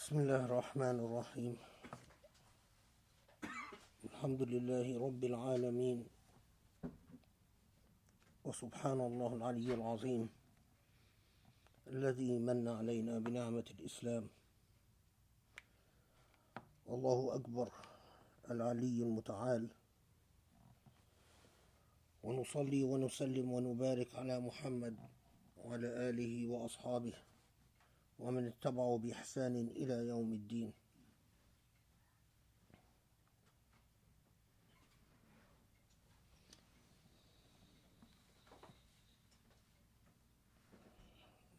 بسم الله الرحمن الرحيم. الحمد لله رب العالمين، وسبحان الله العلي العظيم الذي من علينا بنعمة الإسلام. والله أكبر العلي المتعال. ونصلي ونسلم ونبارك على محمد وعلى آله وأصحابه ومن اتبعوا بإحسان إلى يوم الدين.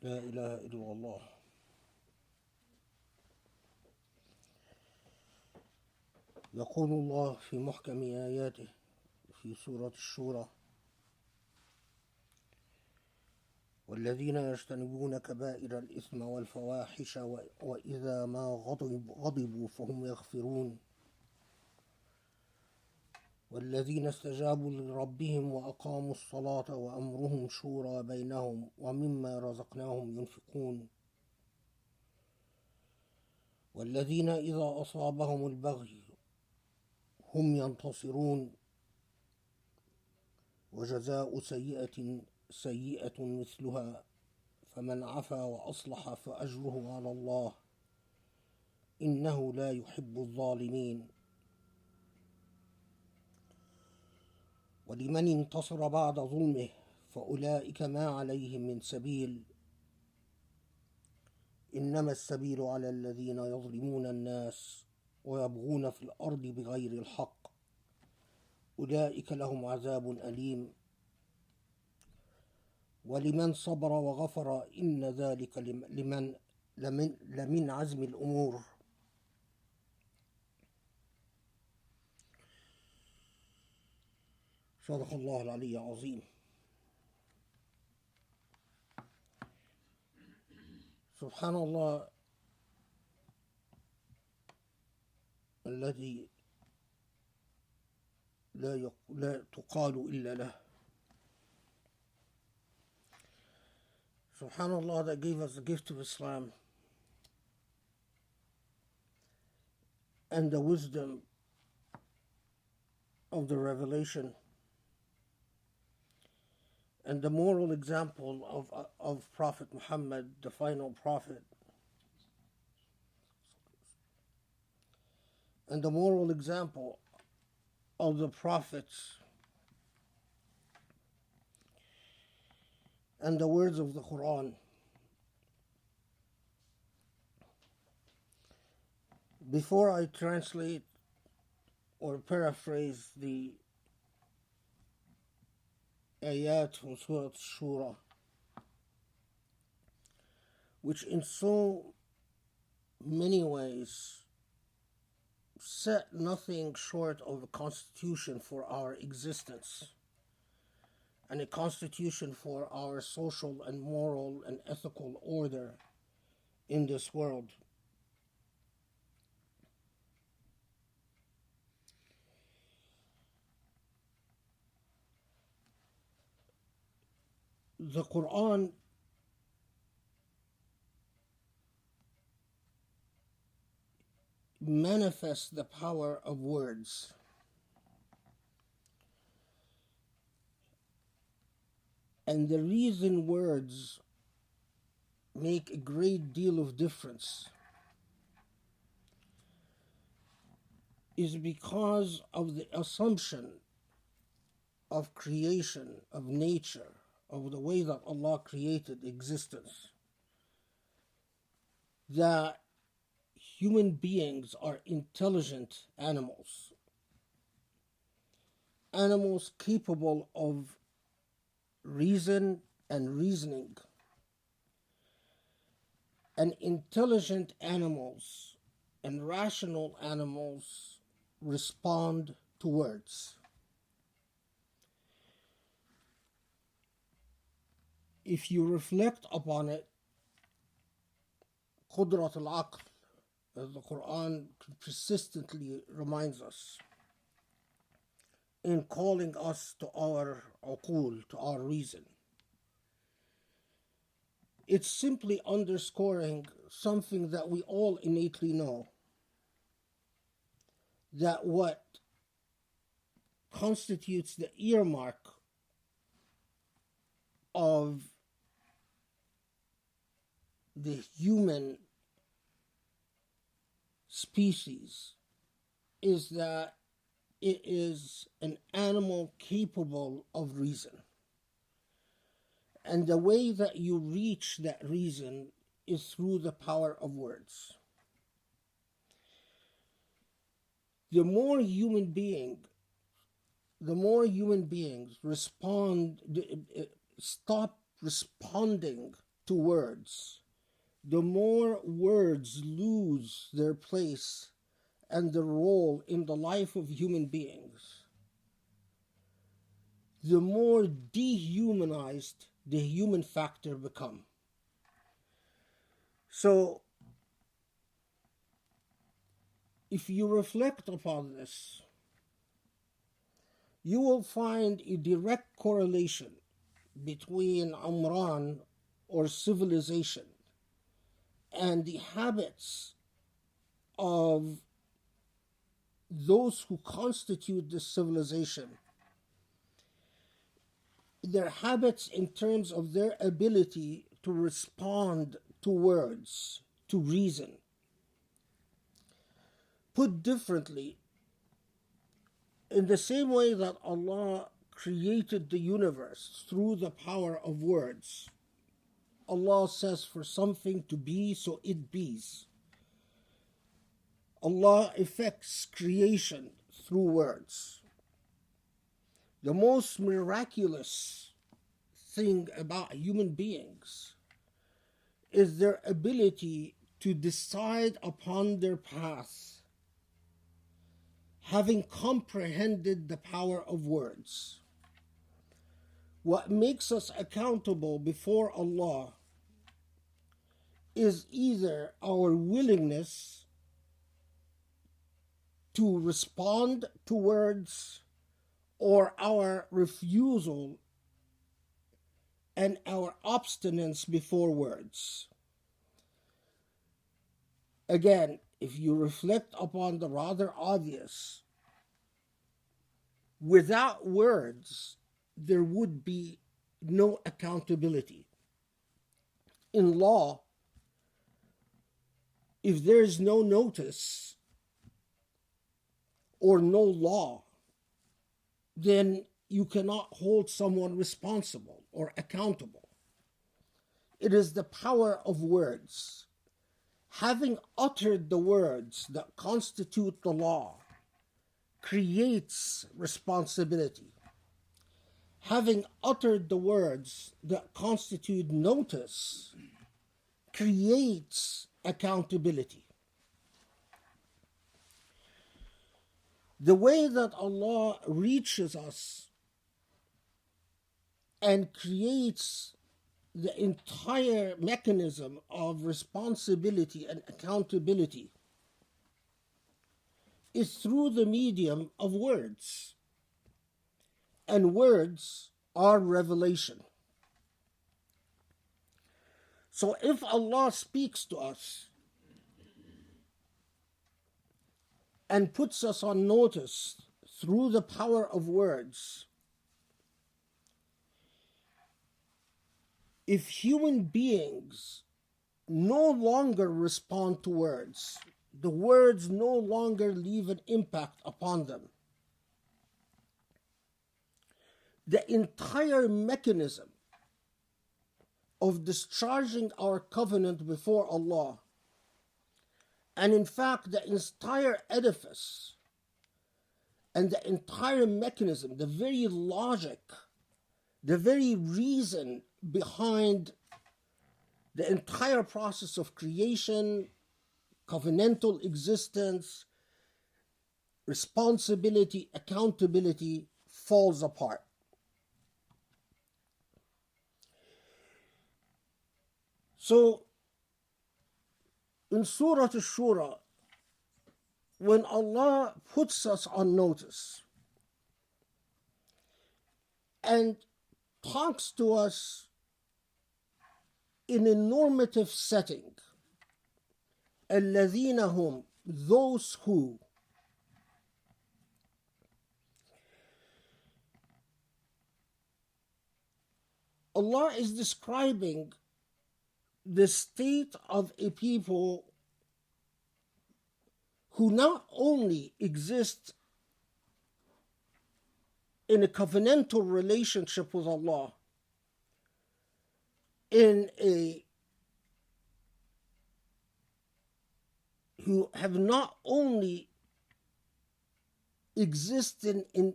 لا إله إلا الله. يقول الله في محكم آياته في سورة الشورى: والذين يجتنبون كبائر الإثم والفواحش وإذا ما غضبوا فهم يغفرون والذين استجابوا لربهم وأقاموا الصلاة وأمرهم شورى بينهم ومما رزقناهم ينفقون والذين إذا أصابهم البغي هم ينتصرون وجزاء سيئة مثلها فمن عفا وأصلح فأجره على الله إنه لا يحب الظالمين. ولمن انتصر بعد ظلمه فأولئك ما عليهم من سبيل إنما السبيل على الذين يظلمون الناس ويبغون في الأرض بغير الحق أولئك لهم عذاب أليم. ولمن صبر وغفر إن ذلك لمن عزم الأمور. صدق الله العلي العظيم. سبحان الله الذي لا تقال إلا له. Subhanallah, that gave us the gift of Islam and the wisdom of the revelation and the moral example of Prophet Muhammad, the final prophet, and the moral example of the prophets and the words of the Quran. Before I translate or paraphrase the ayat from Surah Shura, which in so many ways set nothing short of a constitution for our existence and a constitution for our social and moral and ethical order in this world. The Quran manifests the power of words. And the reason words make a great deal of difference is because of the assumption of creation, of nature, of the way that Allah created existence, that human beings are intelligent animals, animals capable of reason and reasoning, and intelligent animals and rational animals respond to words. If you reflect upon it, Qudrat al-Aql, as the Quran persistently reminds us, in calling us to our uqul, to our reason. it's simply underscoring something that we all innately know, that what constitutes the earmark of the human species is that it is an animal capable of reason. And the way that you reach that reason is through the power of words. The more human beings stop responding to words, the more words lose their place and their role in the life of human beings, the more dehumanized the human factor become. So, if you reflect upon this, you will find a direct correlation between Amran, or civilization, and the habits of those who constitute this civilization. Their habits in terms of their ability to respond to words, to reason. Put differently, in the same way that Allah created the universe through the power of words, Allah says for something to be, so it bees. Allah effects creation through words. The most miraculous thing about human beings is their ability to decide upon their path, having comprehended the power of words. What makes us accountable before Allah is either our willingness to respond to words, or our refusal and our obstinance before words. Again, if you reflect upon the rather obvious, without words, there would be no accountability. In law, if there is no notice or no law, then you cannot hold someone responsible or accountable. It is the power of words. Having uttered the words that constitute the law creates responsibility. Having uttered the words that constitute notice creates accountability. The way that Allah reaches us and creates the entire mechanism of responsibility and accountability is through the medium of words. And words are revelation. So if Allah speaks to us and puts us on notice through the power of words, if human beings no longer respond to words, the words no longer leave an impact upon them, the entire mechanism of discharging our covenant before Allah, and in fact the entire edifice and the entire mechanism, the very logic, the very reason behind the entire process of creation, covenantal existence, responsibility, accountability, falls apart. So, in Surah Al-Shura, when Allah puts us on notice and talks to us in a normative setting, الذين هم, those who, Allah is describing the state of a people who not only exist in a covenantal relationship with Allah, who have not only existed in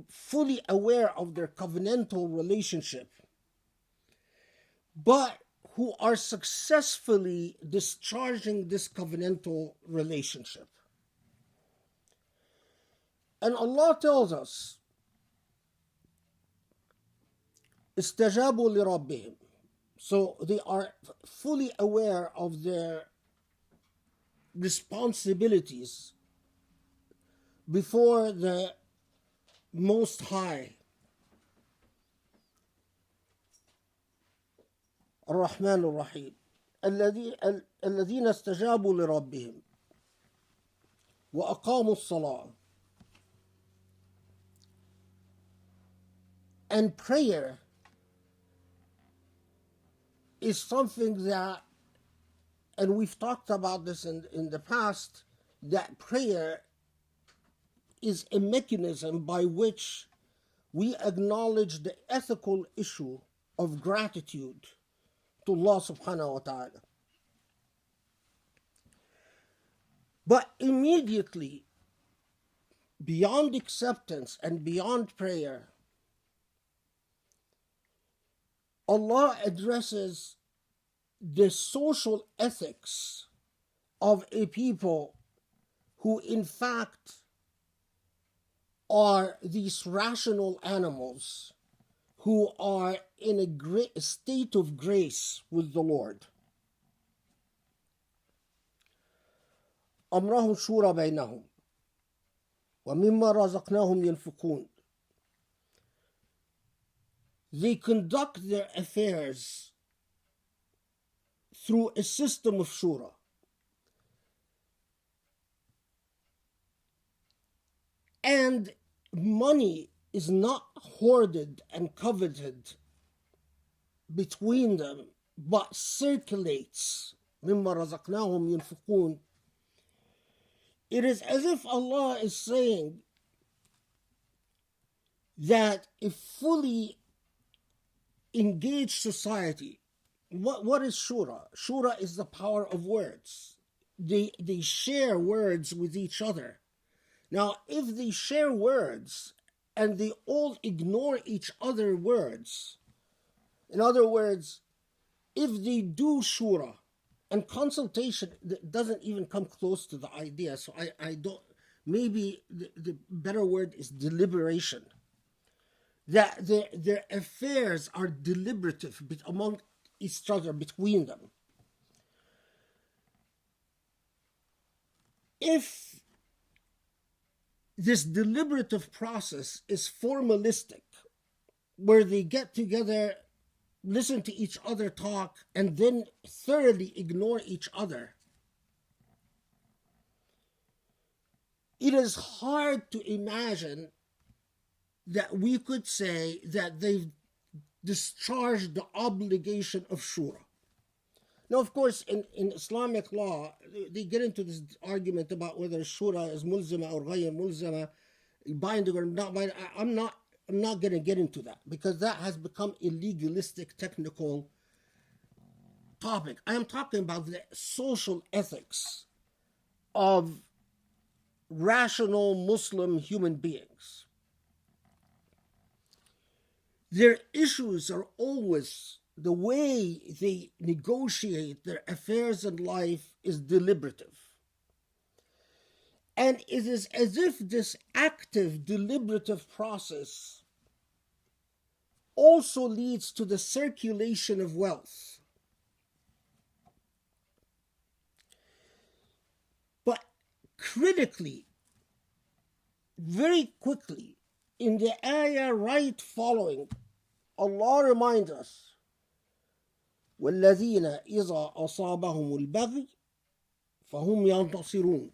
fully aware of their covenantal relationship, but who are successfully discharging this covenantal relationship. And Allah tells us, استجابوا لربهم. So they are fully aware of their responsibilities before the Most High, الرحمن الرحيم, الذين استجابوا لربهم وأقاموا الصلاة. And prayer is something that, and we've talked about this in the past, that prayer is a mechanism by which we acknowledge the ethical issue of gratitude to Allah subhanahu wa ta'ala. But immediately, beyond acceptance and beyond prayer, Allah addresses the social ethics of a people who in fact are these rational animals who are in a great state of grace with the Lord. أمرهم شورى بينهم ومما رزقناهم ينفقون. They conduct their affairs through a system of shura. And money is not hoarded and coveted between them, but circulates. مما رزقناهم ينفقون. It is as if Allah is saying that a fully engaged society, what is shura? Shura is the power of words. They share words with each other. Now, if they share words and they all ignore each other's words, in other words, if they do shura and consultation, that doesn't even come close to the idea. So I don't, maybe the better word is deliberation. That their affairs are deliberative among each other, between them. If this deliberative process is formalistic, where they get together, listen to each other talk, and then thoroughly ignore each other, it is hard to imagine that we could say that they've discharged the obligation of shura. Now, of course, in Islamic law, they get into this argument about whether shura is mulzama or ghayr mulzama, binding or not binding. I'm not going to get into that, because that has become a legalistic, technical topic. I am talking about the social ethics of rational Muslim human beings. Their issues are always, the way they negotiate their affairs in life is deliberative. And it is as if this active, deliberative process also leads to the circulation of wealth. But critically, very quickly, in the ayah right following, Allah reminds us, والذين إذا أصابهم البغي فهم ينتصرون.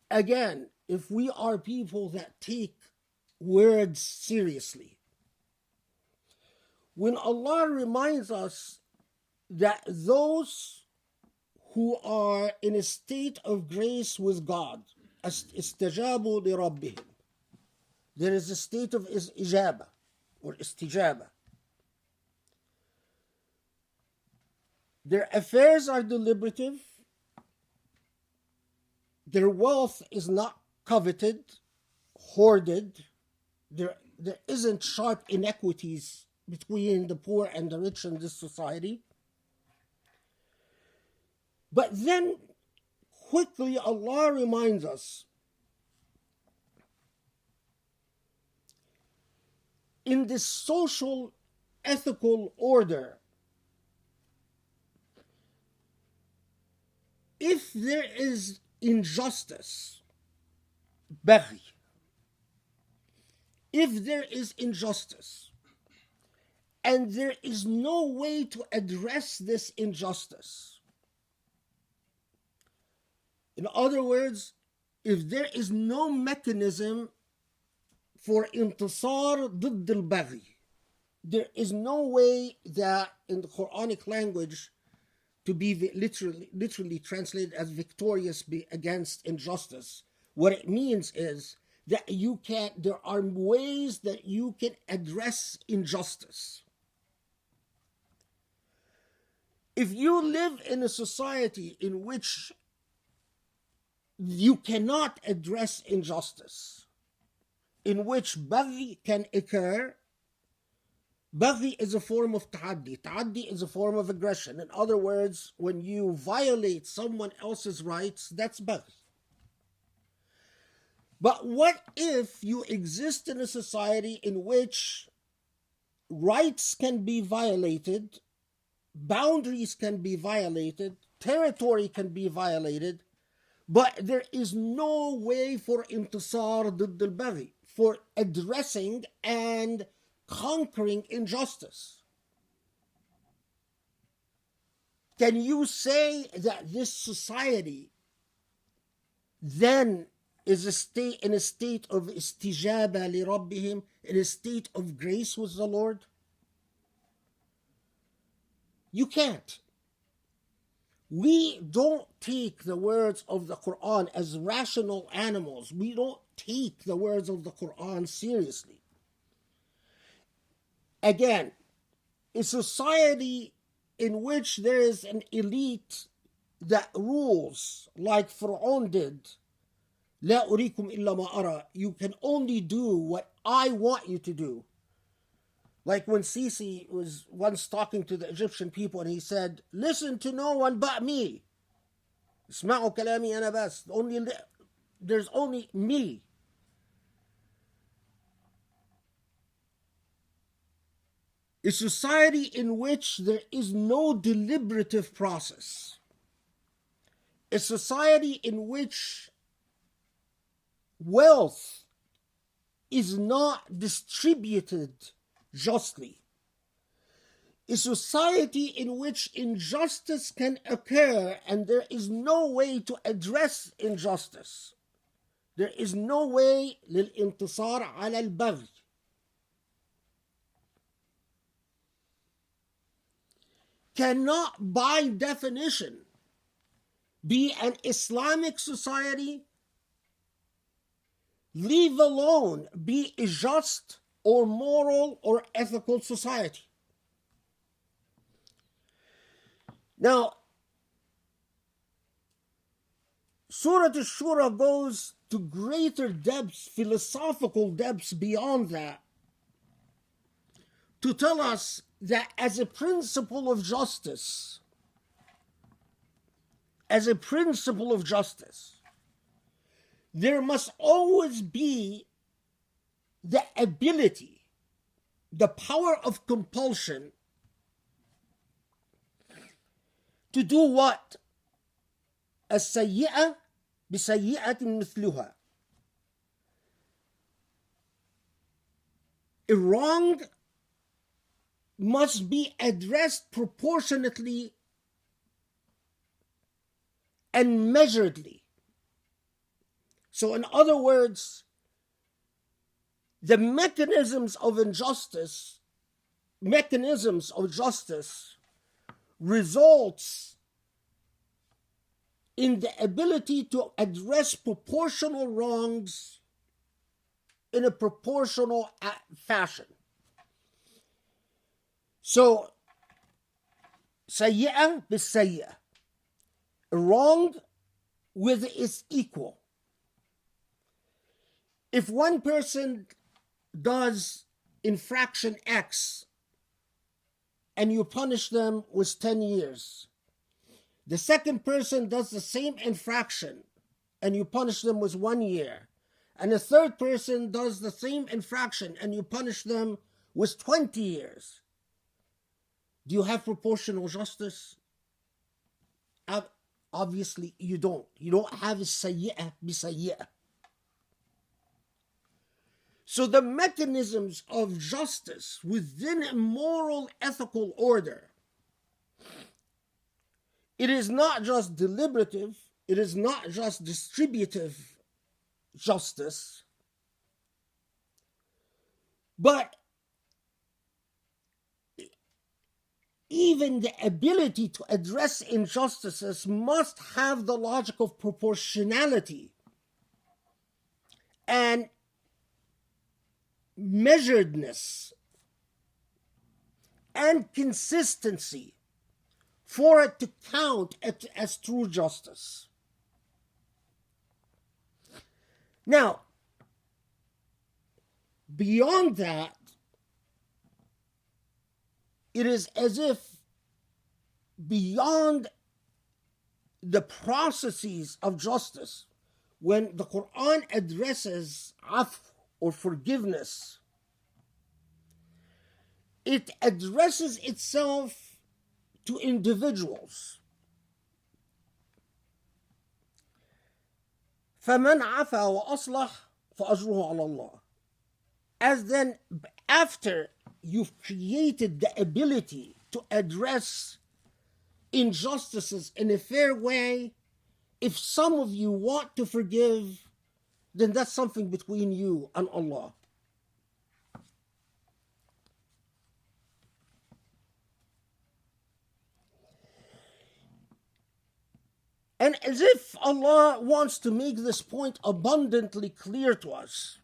Again, if we are people that take words seriously, when Allah reminds us that those who are in a state of grace with God, استجابوا لربهم, there is a state of ijaba or istijaba. Their affairs are deliberative. Their wealth is not coveted, hoarded. There isn't sharp inequities between the poor and the rich in this society. But then quickly Allah reminds us, in this social ethical order, if there is injustice, baghi, if there is injustice, and there is no way to address this injustice, in other words, if there is no mechanism for intisar ضد البغي, there is no way that in the Quranic language to be literally translated as victorious against injustice. What it means is that there are ways that you can address injustice. If you live in a society in which you cannot address injustice, in which baghi can occur, baghi is a form of ta'addi. Ta'addi is a form of aggression. In other words, when you violate someone else's rights, that's baghi. But what if you exist in a society in which rights can be violated, boundaries can be violated, territory can be violated, but there is no way for intisar ضد البغي, for addressing and conquering injustice? Can you say that this society then is in a state of istijaba li rabbihim, in a state of grace with the Lord? You can't. We don't take the words of the Quran as rational animals. We don't take the words of the Quran seriously. Again, a society in which there is an elite that rules like Fir'aun did, لا أريكم إلا ما أرى, you can only do what I want you to do. Like when Sisi was once talking to the Egyptian people and he said, listen to no one but me. اسمعوا كلامي أنا بس. There's only me. A society in which there is no deliberative process. A society in which wealth is not distributed justly. A society in which injustice can occur and there is no way to address injustice. There is no way للانتصار على البغي. Cannot by definition be an Islamic society, leave alone be a just or moral or ethical society. Now, Surah Al-Shura goes to greater depths, philosophical depths beyond that, to tell us that as a principle of justice, there must always be the ability, the power of compulsion to do what? السيئة بسيئة مثلها. A wrong must be addressed proportionately and measuredly. So in other words, the mechanisms of justice results in the ability to address proportional wrongs in a proportional fashion. So, سيئة بالسيئة, wrong with its equal. If one person does infraction X and you punish them with 10 years, the second person does the same infraction and you punish them with 1 year, and the third person does the same infraction and you punish them with 20 years, do you have proportional justice? Obviously you don't. You don't have السيئة بسيئة. So the mechanisms of justice within a moral ethical order, it is not just deliberative, it is not just distributive justice, but even the ability to address injustices must have the logic of proportionality and measuredness and consistency for it to count as true justice. Now, beyond that, it is as if beyond the processes of justice, when the Quran addresses afw or forgiveness, it addresses itself to individuals. فَمَنْ عَفَى وَأَصْلَحَ فَأَجْرُهُ عَلَى اللَّهِ. As then, after you've created the ability to address injustices in a fair way, if some of you want to forgive, then that's something between you and Allah. And as if Allah wants to make this point abundantly clear to us,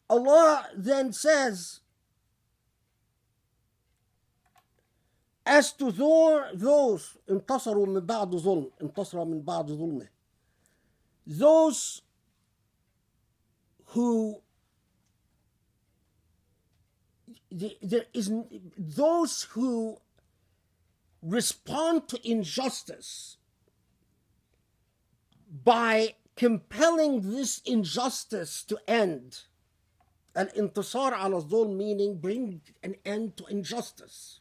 Allah then says, as to those انتصروا من بعد ظلم, انتصر من بعد ظلمه, those who those who respond to injustice by compelling this injustice to end. Al-intisar ala dhulm, meaning bring an end to injustice.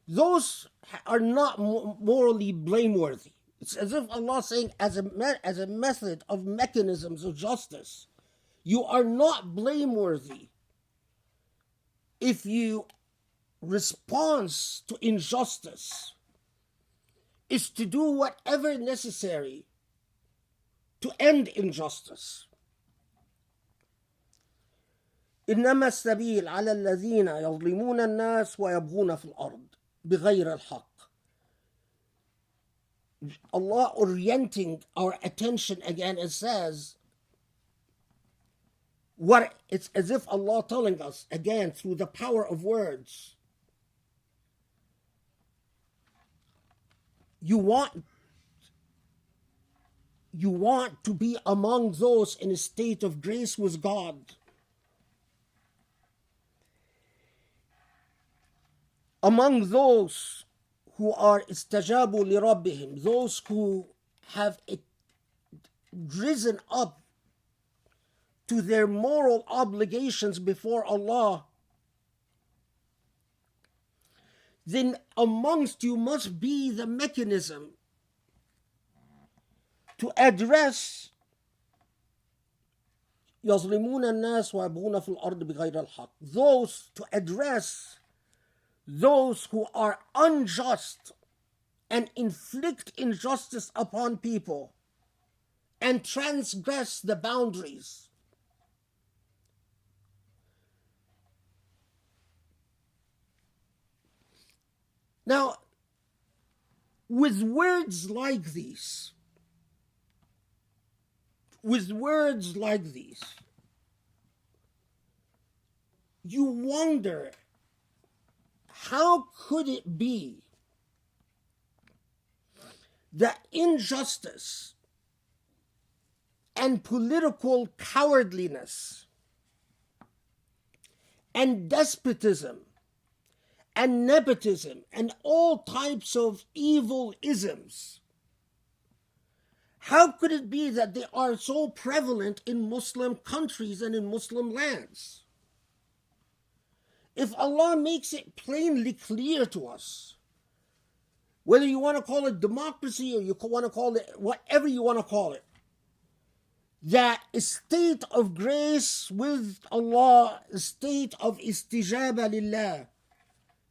Those are not morally blameworthy. It's as if Allah saying, as a method of mechanisms of justice, you are not blameworthy if you response to injustice is to do whatever necessary to end injustice. إنما السبيل على الذين يظلمون الناس ويبغون في الأرض بغير الحق. Allah orienting our attention again and says, it's as if Allah telling us again through the power of words, you want to be among those in a state of grace with God. Among those who are istajabu li rabbihim, those who have risen up to their moral obligations before Allah, then amongst you must be the mechanism to address يظلمون الناس ويبغون في الأرض بغير الحق. Those to address those who are unjust and inflict injustice upon people and transgress the boundaries. Now, with words like these, you wonder, how could it be that injustice and political cowardliness and despotism and nepotism and all types of evil isms, how could it be that they are so prevalent in Muslim countries and in Muslim lands? If Allah makes it plainly clear to us, whether you want to call it democracy or you want to call it whatever you want to call it, that a state of grace with Allah, a state of istijaba lillah,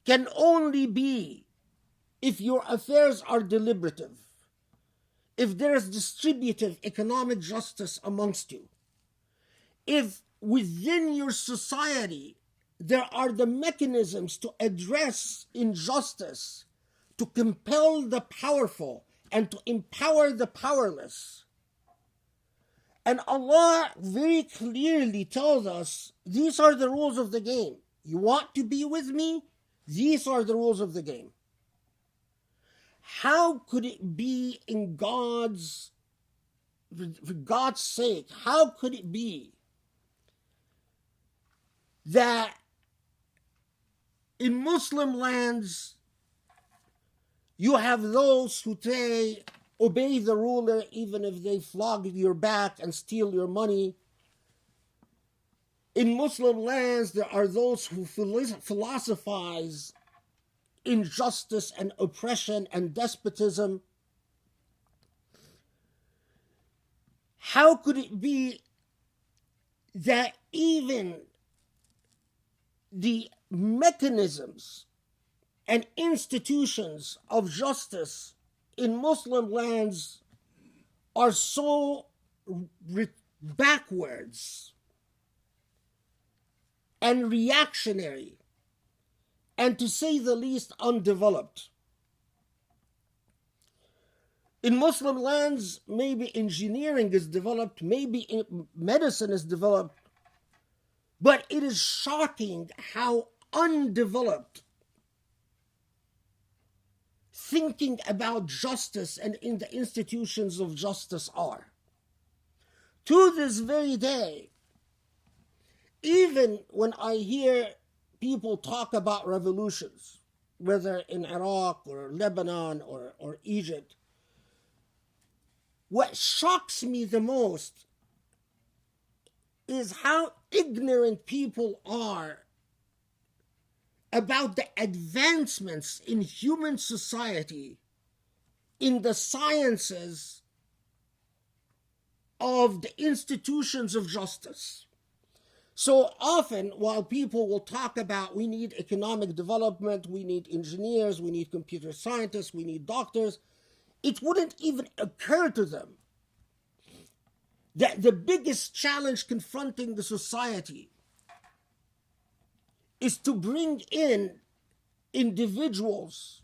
can only be if your affairs are deliberative, if there is distributive economic justice amongst you, if within your society there are the mechanisms to address injustice, to compel the powerful and to empower the powerless. And Allah very clearly tells us, these are the rules of the game. You want to be with me? These are the rules of the game. How could it be for God's sake, how could it be that in Muslim lands you have those who say, obey the ruler even if they flog your back and steal your money? In Muslim lands, there are those who philosophize injustice and oppression and despotism. How could it be that even the mechanisms and institutions of justice in Muslim lands are so backwards and reactionary, and to say the least undeveloped? In Muslim lands, maybe engineering is developed, maybe medicine is developed, but it is shocking how undeveloped thinking about justice and in the institutions of justice are. To this very day, even when I hear people talk about revolutions, whether in Iraq or Lebanon or Egypt, what shocks me the most is how ignorant people are about the advancements in human society, in the sciences of the institutions of justice. So often, while people will talk about we need economic development, we need engineers, we need computer scientists, we need doctors, it wouldn't even occur to them that the biggest challenge confronting the society is to bring in individuals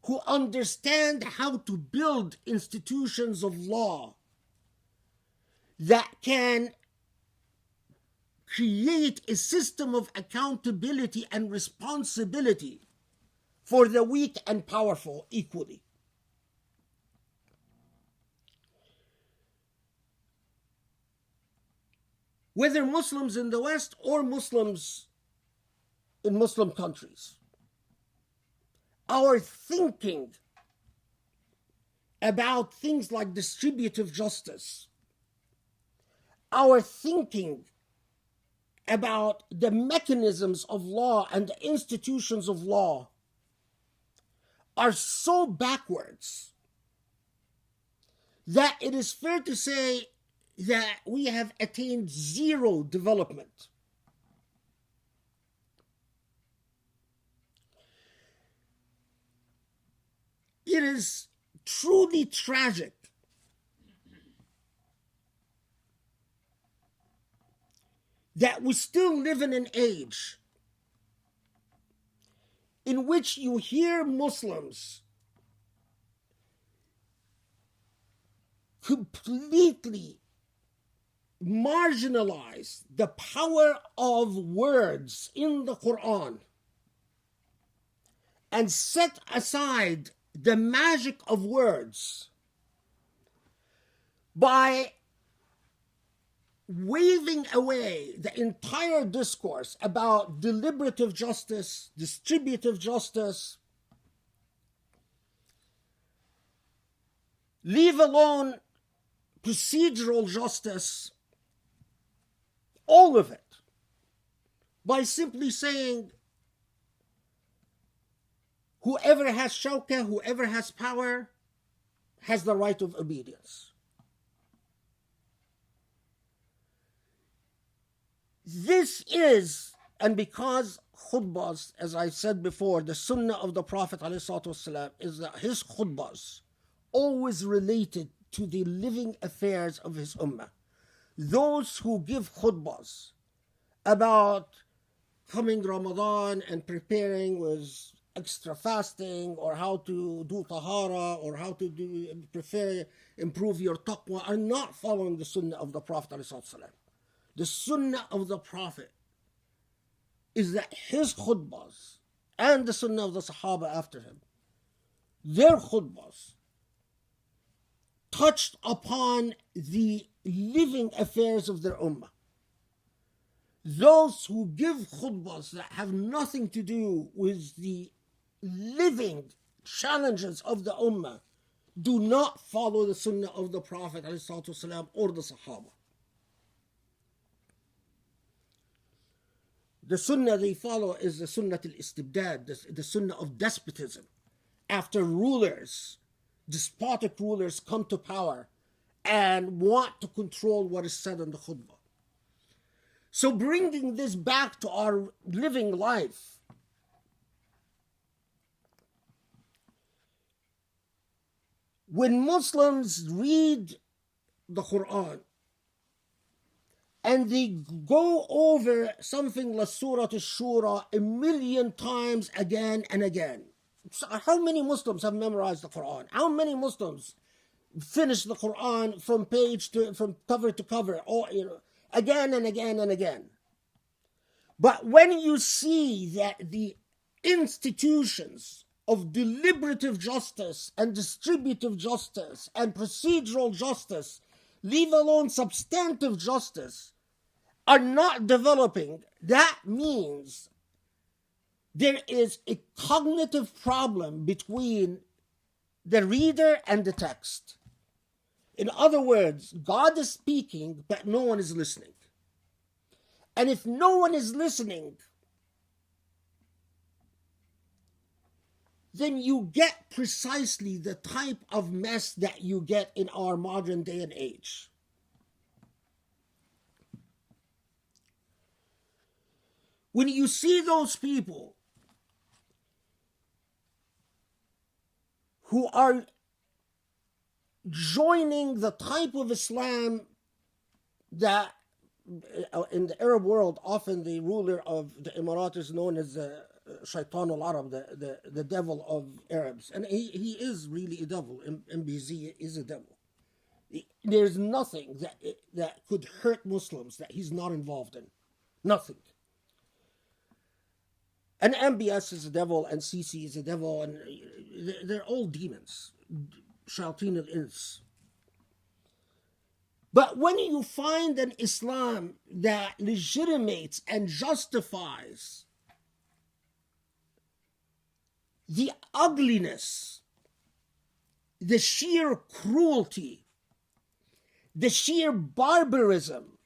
who understand how to build institutions of law that can create a system of accountability and responsibility for the weak and powerful equally. Whether Muslims in the West or Muslims in Muslim countries, our thinking about things like distributive justice, our thinking about the mechanisms of law and the institutions of law are so backwards that it is fair to say that we have attained zero development. It is truly tragic that we still live in an age in which you hear Muslims completely marginalize the power of words in the Quran and set aside the magic of words by waving away the entire discourse about deliberative justice, distributive justice, leave alone procedural justice, all of it, by simply saying whoever has shawka, whoever has power, has the right of obedience. This is, and because khutbahs, as I said before, the sunnah of the Prophet ﷺ is that his khutbahs always related to the living affairs of his ummah. Those who give khutbahs about coming Ramadan and preparing with extra fasting, or how to do tahara, or how to improve your taqwa, are not following the sunnah of the Prophet ﷺ. The sunnah of the Prophet is that his khutbahs and the sunnah of the Sahaba after him, their khutbahs touched upon the living affairs of their ummah. Those who give khutbahs that have nothing to do with the living challenges of the ummah do not follow the sunnah of the Prophet ﷺ or the Sahaba. The sunnah they follow is the sunnah al-istibdad, the sunnah of despotism. After rulers, despotic rulers, come to power and want to control what is said in the khutbah. So bringing this back to our living life, when Muslims read the Quran and they go over something like Surah Al-Shura a million times again and again. So how many Muslims have memorized the Quran? How many Muslims finish the Quran from cover to cover, or again and again and again? But when you see that the institutions of deliberative justice and distributive justice and procedural justice, leave alone substantive justice, are not developing, that means there is a cognitive problem between the reader and the text. In other words, God is speaking, but no one is listening. And if no one is listening, then you get precisely the type of mess that you get in our modern day and age. When you see those people who are joining the type of Islam that in the Arab world, often the ruler of the Emirat is known as Shaitan al-Arab, the devil of Arabs. And he is really a devil. MBZ is a devil. There's nothing that could hurt Muslims that he's not involved in. Nothing. And MBS is a devil, and CC is a devil, and they're all demons. Shayateen al-Ins. But when you find an Islam that legitimates and justifies the ugliness, the sheer cruelty, the sheer barbarism,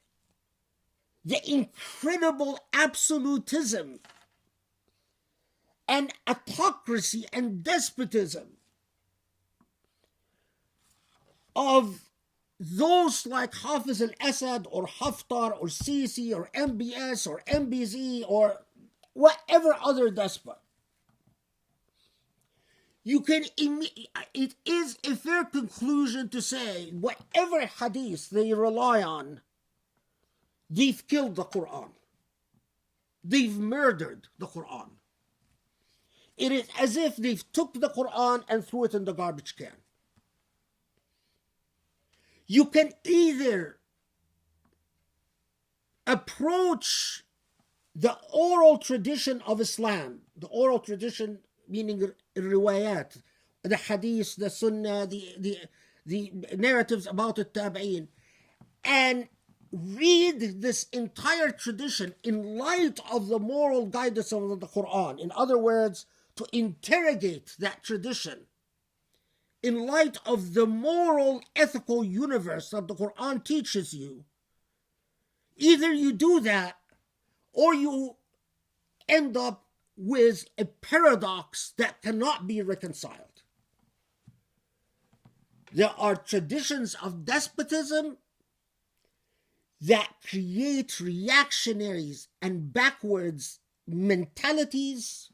the incredible absolutism and autocracy and despotism of those like Hafiz al-Assad or Haftar or Sisi or MBS or MBZ or whatever other despot, it is a fair conclusion to say whatever hadith they rely on, they've killed the Quran. They've murdered the Quran. It is as if they've took the Quran and threw it in the garbage can. You can either approach the oral tradition of Islam, the oral tradition meaning riwayat, the hadith, the sunnah, the narratives about the tabi'in, and read this entire tradition in light of the moral guidance of the Quran. In other words, to interrogate that tradition in light of the moral, ethical universe that the Quran teaches you. Either you do that, or you end up with a paradox that cannot be reconciled. There are traditions of despotism that create reactionaries and backwards mentalities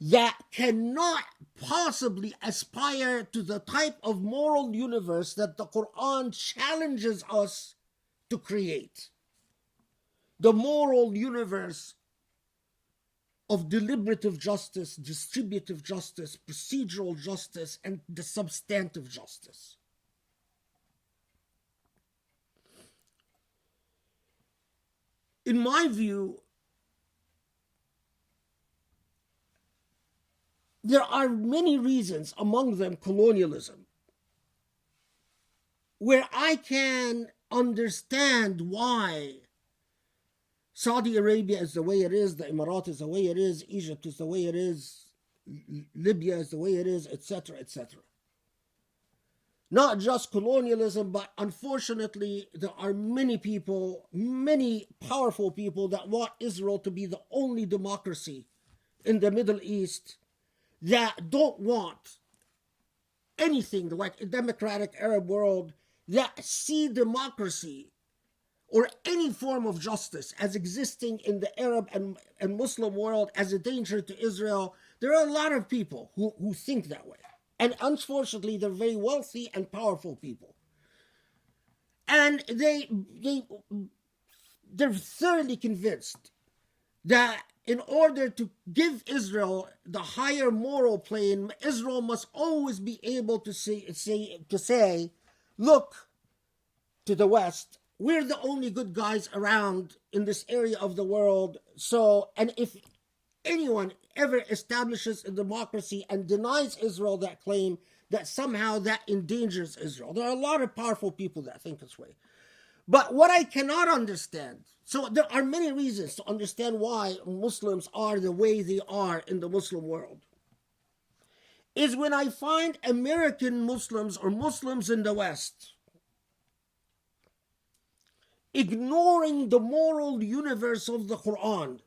that cannot possibly aspire to the type of moral universe that the Quran challenges us to create. The moral universe of deliberative justice, distributive justice, procedural justice, and the substantive justice. In my view, there are many reasons, among them colonialism, where I can understand why Saudi Arabia is the way it is, the Emirates is the way it is, Egypt is the way it is, Libya is the way it is, etc., etc. Not just colonialism, but unfortunately, there are many people, many powerful people that want Israel to be the only democracy in the Middle East, that don't want anything like a democratic Arab world, that see democracy or any form of justice as existing in the Arab and Muslim world as a danger to Israel. There are a lot of people who think that way. And unfortunately, they're very wealthy and powerful people. And they're thoroughly convinced that in order to give Israel the higher moral plane, Israel must always be able to say, look to the West, we're the only good guys around in this area of the world. So, and if anyone ever establishes a democracy and denies Israel that claim, that somehow that endangers Israel. There are a lot of powerful people that think this way. But what I cannot understand, so there are many reasons to understand why Muslims are the way they are in the Muslim world, is when I find American Muslims or Muslims in the West ignoring the moral universe of the Quran,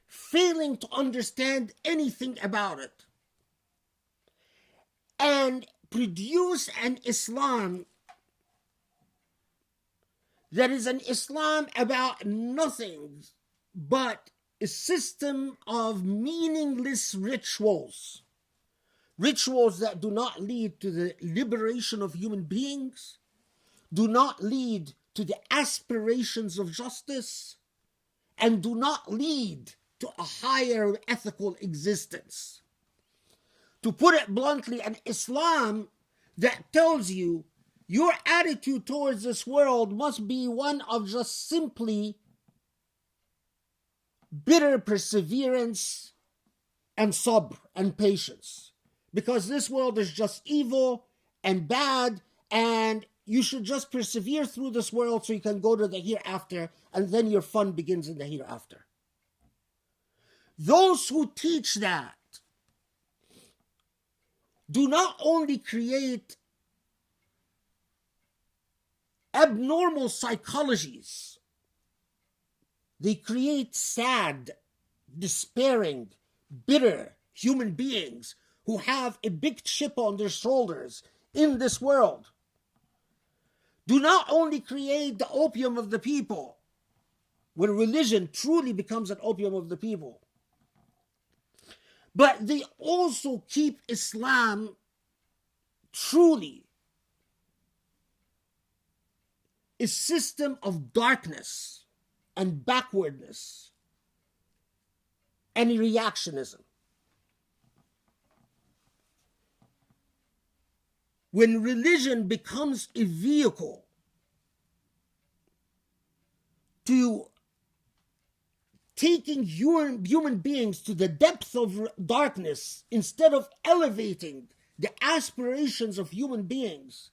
failing to understand anything about it, and produce an Islam that is an Islam about nothing but a system of meaningless rituals. Rituals that do not lead to the liberation of human beings, do not lead to the aspirations of justice, and do not lead to a higher ethical existence. To put it bluntly, an Islam that tells you your attitude towards this world must be one of just simply bitter perseverance and sabr and patience. Because this world is just evil and bad, and you should just persevere through this world so you can go to the hereafter, and then your fun begins in the hereafter. Those who teach that do not only create abnormal psychologies, they create sad, despairing, bitter human beings who have a big chip on their shoulders in this world. do not only create the opium of the people, when religion truly becomes an opium of the people, but they also keep Islam truly a system of darkness and backwardness and reactionism. When religion becomes a vehicle to taking human beings to the depths of darkness instead of elevating the aspirations of human beings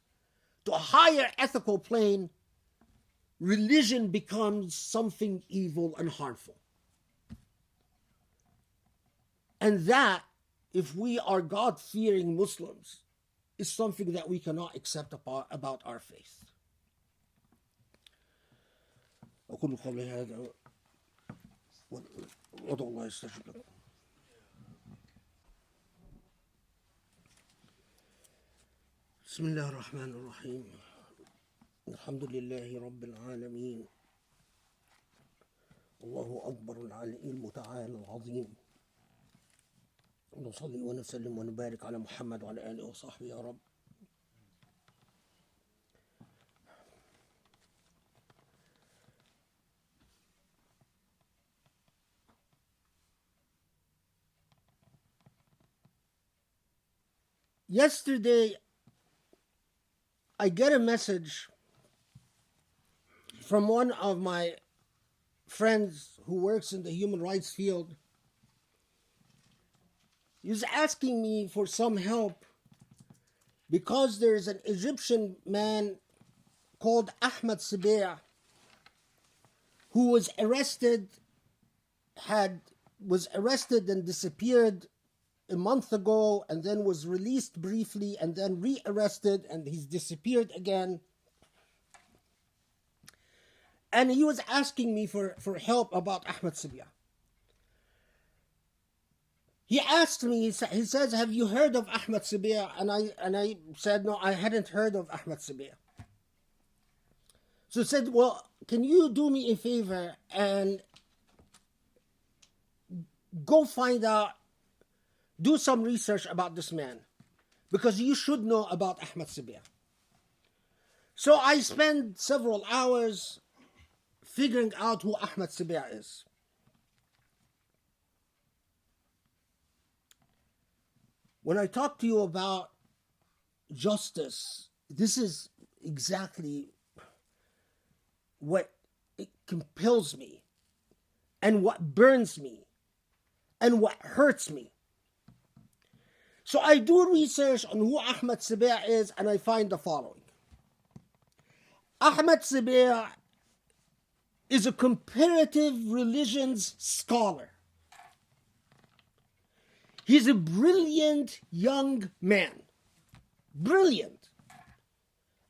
to a higher ethical plane, religion becomes something evil and harmful. And that, if we are God-fearing Muslims, is something that we cannot accept about our faith. أقول قولي هذا وأدعو الله يستجيب لكم. بسم الله الرحمن الرحيم. الحمد لله رب العالمين. الله أكبر العلي المتعال العظيم. نصلي ونسلم ونبارك على محمد وعلى آله وصحبه يا رب. Yesterday, I get a message from one of my friends who works in the human rights field. He's asking me for some help because there's an Egyptian man called Ahmed Sabea who was arrested and disappeared a month ago, and then was released briefly and then re-arrested, and he's disappeared again. And he was asking me for help about Ahmed Sabea. He asked me, he says, have you heard of Ahmed Sabea? And I said, no, I hadn't heard of Ahmed Sabea. So he said, well, can you do me a favor and go find out, do some research about this man, because you should know about Ahmed Sabea. So I spent several hours figuring out who Ahmed Sabea is. When I talk to you about justice, this is exactly what it compels me, and what burns me, and what hurts me. So I do research on who Ahmed Sabea is, and I find the following. Ahmed Sabea is a comparative religions scholar. He's a brilliant young man. Brilliant.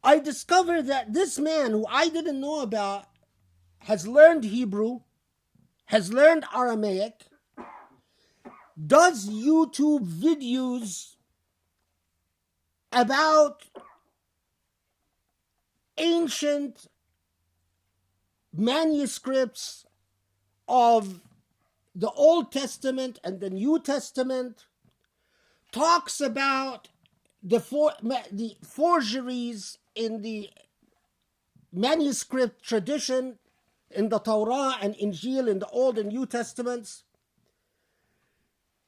I discovered that this man, who I didn't know about, has learned Hebrew, has learned Aramaic, does YouTube videos about ancient manuscripts of the Old Testament and the New Testament, talks about the forgeries in the manuscript tradition in the Torah and Injil in the Old and New Testaments,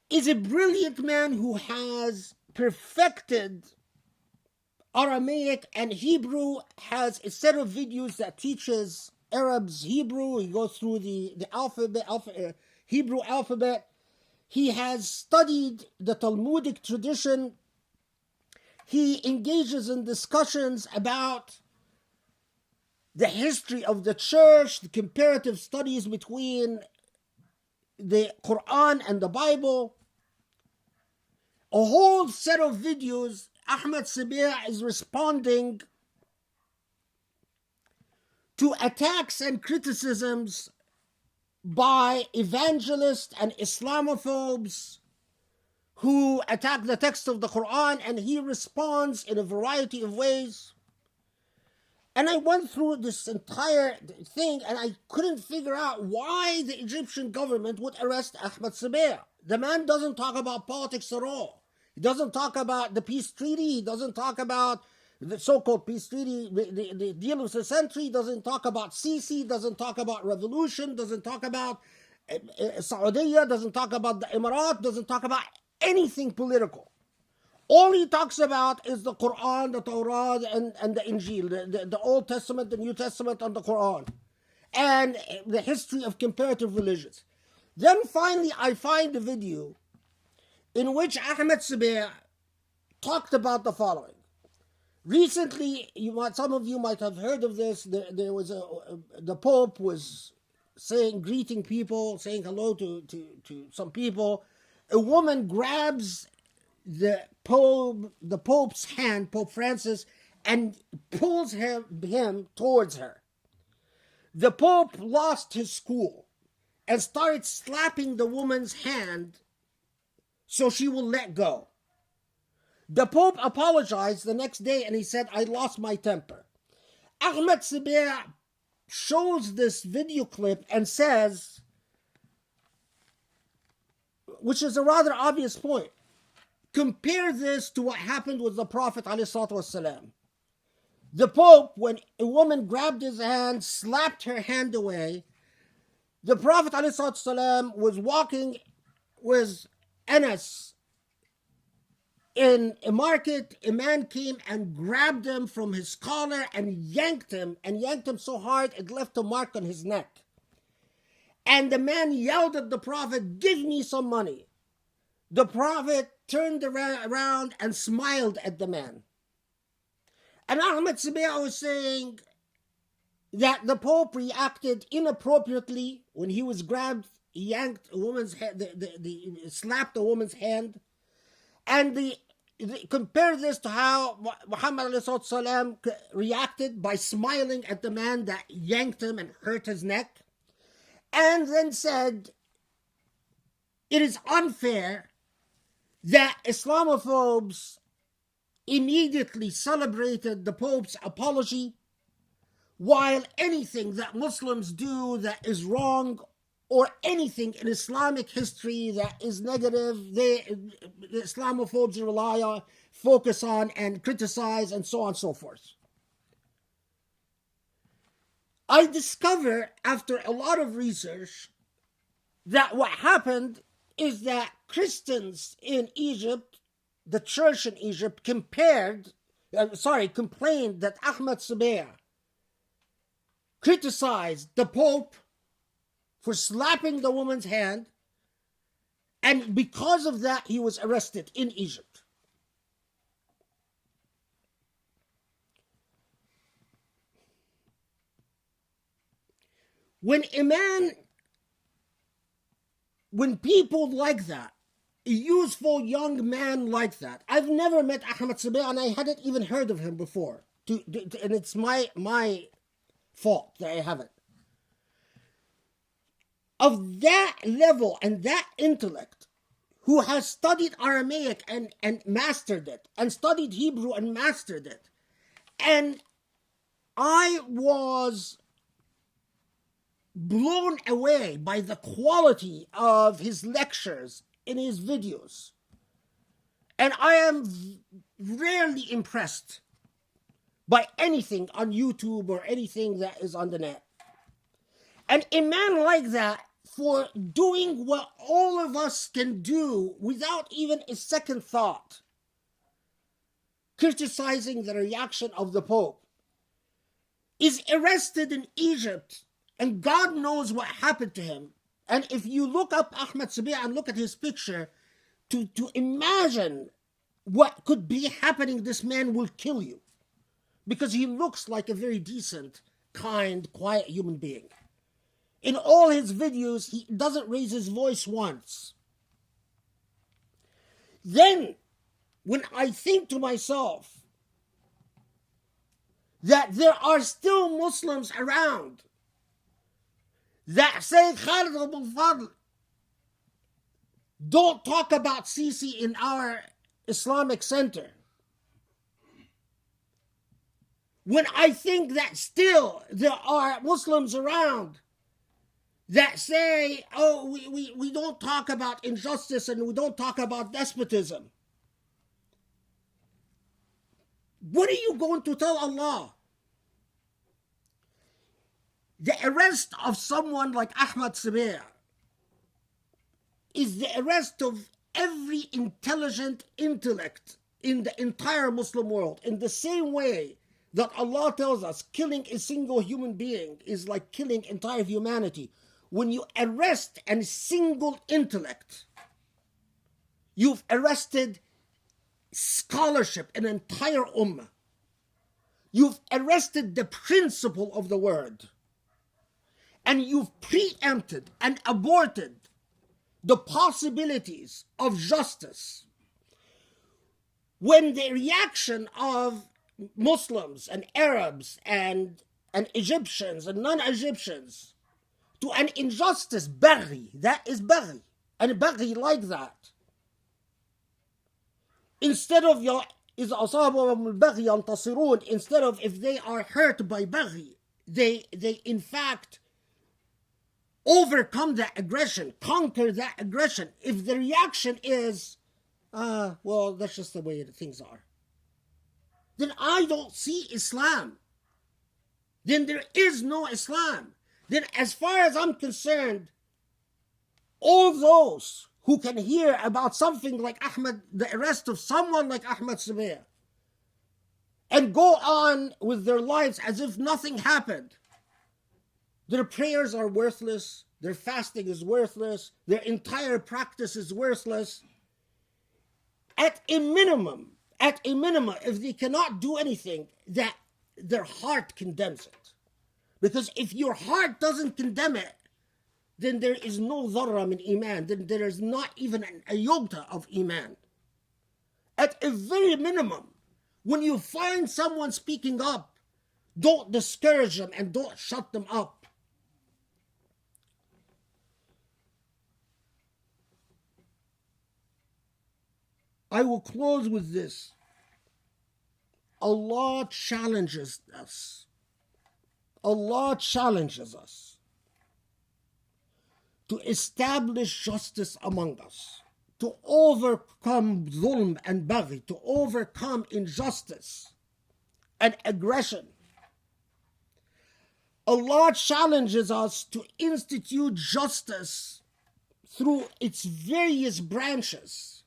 is a brilliant man who has perfected Aramaic and Hebrew, has a set of videos that teaches Arabs Hebrew. He goes through the Hebrew alphabet. He has studied the Talmudic tradition. He engages in discussions about the history of the church, the comparative studies between the Quran and the Bible. A whole set of videos. Ahmed Sabea is responding to attacks and criticisms by evangelists and Islamophobes who attack the text of the Quran, and he responds in a variety of ways. And I went through this entire thing and I couldn't figure out why the Egyptian government would arrest Ahmed Sabea. The man doesn't talk about politics at all. He doesn't talk about the peace treaty. He doesn't talk about the so-called peace treaty, the deal of the century. He doesn't talk about Sisi. Doesn't talk about revolution. Doesn't talk about Saudi. Doesn't talk about the Emirat. Doesn't talk about anything political. All he talks about is the Quran, the Torah, and the Injil, the Old Testament, the New Testament, and the Quran, and the history of comparative religions. Then finally I find a video in which Ahmed Sabea talked about the following. Recently, some of you might have heard of this. There was the Pope was greeting people, saying hello to some people. A woman grabs the Pope's hand, Pope Francis, and pulls him towards her. The Pope lost his cool and started slapping the woman's hand so she will let go. The Pope apologized the next day and he said, I lost my temper. Ahmed Sabea shows this video clip and says, which is a rather obvious point, compare this to what happened with the Prophet ﷺ. The Pope, when a woman grabbed his hand, slapped her hand away, the Prophet ﷺ was walking with Anas in a market. A man came and grabbed him from his collar and yanked him so hard it left a mark on his neck. And the man yelled at the Prophet, give me some money. The Prophet turned around and smiled at the man. And Ahmed Sabea was saying that the Pope reacted inappropriately when he was grabbed. He yanked a woman's head, slapped a woman's hand. And compare this to how Muhammad ﷺ reacted by smiling at the man that yanked him and hurt his neck. And then said, it is unfair that Islamophobes immediately celebrated the Pope's apology, while anything that Muslims do that is wrong, or anything in Islamic history that is negative, the Islamophobes focus on and criticize, and so on and so forth. I discover after a lot of research that what happened is that Christians in Egypt, the church in Egypt, complained that Ahmed Sabea criticized the Pope for slapping the woman's hand, and because of that he was arrested in Egypt. When people like that, a useful young man like that, I've never met Ahmed Sabea and I hadn't even heard of him before, and it's my fault that I haven't. Of that level and that intellect, who has studied Aramaic and mastered it, and studied Hebrew and mastered it, and I was blown away by the quality of his lectures in his videos. And I am rarely impressed by anything on YouTube or anything that is on the net. And a man like that, for doing what all of us can do without even a second thought, criticizing the reaction of the Pope, is arrested in Egypt, and God knows what happened to him. And if you look up Ahmed Sabea and look at his picture, to imagine what could be happening, this man will kill you. Because he looks like a very decent, kind, quiet human being. In all his videos, he doesn't raise his voice once. Then, when I think to myself that there are still Muslims around that say, Khaled Abou El Fadl, don't talk about Sisi in our Islamic center. when I think that still there are Muslims around that say, oh, we don't talk about injustice and we don't talk about despotism. What are you going to tell Allah? The arrest of someone like Ahmad Sabir is the arrest of every intelligent intellect in the entire Muslim world, in the same way that Allah tells us killing a single human being is like killing entire humanity. When you arrest a single intellect, you've arrested scholarship, an entire ummah. You've arrested the principle of the word. And you've preempted and aborted the possibilities of justice. When the reaction of Muslims and Arabs and Egyptians and non-Egyptians to an injustice, baghi, that is baghi, and baghi like that. Instead of instead of if they are hurt by baghi, they in fact overcome that aggression, conquer that aggression. If the reaction is, well, that's just the way things are, then I don't see Islam. Then there is no Islam. Then as far as I'm concerned, all those who can hear about something like the arrest of someone like Ahmad Sabir, and go on with their lives as if nothing happened, their prayers are worthless, their fasting is worthless, their entire practice is worthless. At a minimum, if they cannot do anything, that their heart condemns it. Because if your heart doesn't condemn it, then there is no dharra min iman, then there is not even an iota of iman. At a very minimum, when you find someone speaking up, don't discourage them and don't shut them up. I will close with this. Allah challenges us. Allah challenges us to establish justice among us, to overcome dhulm and baghi, to overcome injustice and aggression. Allah challenges us to institute justice through its various branches: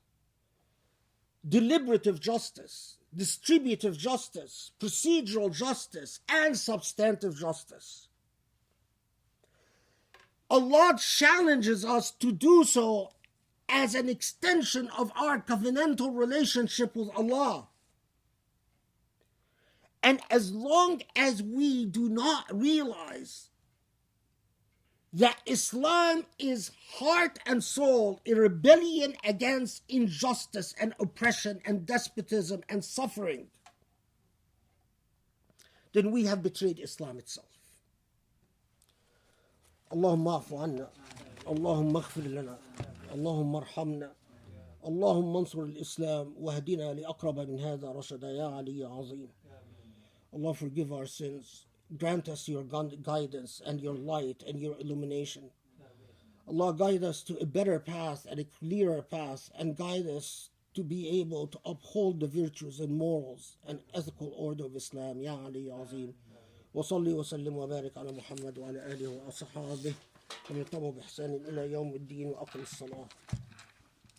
deliberative justice, distributive justice, procedural justice, and substantive justice. Allah challenges us to do so as an extension of our covenantal relationship with Allah. And as long as we do not realize that Islam is heart and soul a rebellion against injustice and oppression and despotism and suffering, then we have betrayed Islam itself. Allahumma afu anna, Allahumma aghfir lana, Allahumma arhamna, Allahumma ansur al-Islam, wahdina li-aqraba min hadha rashada ya Ali ya Azim. Allah, forgive our sins. Grant us your guidance and your light and your illumination. Allah, guide us to a better path and a clearer path, and guide us to be able to uphold the virtues and morals and ethical order of Islam. Ya Ali, Ya Azim. Wa salli wa sallim wa barik ala Muhammad wa ala alihi wa ashabihi wa man tabi'ahum bi ihsan ila yawm ad-din wa aqim as-salah.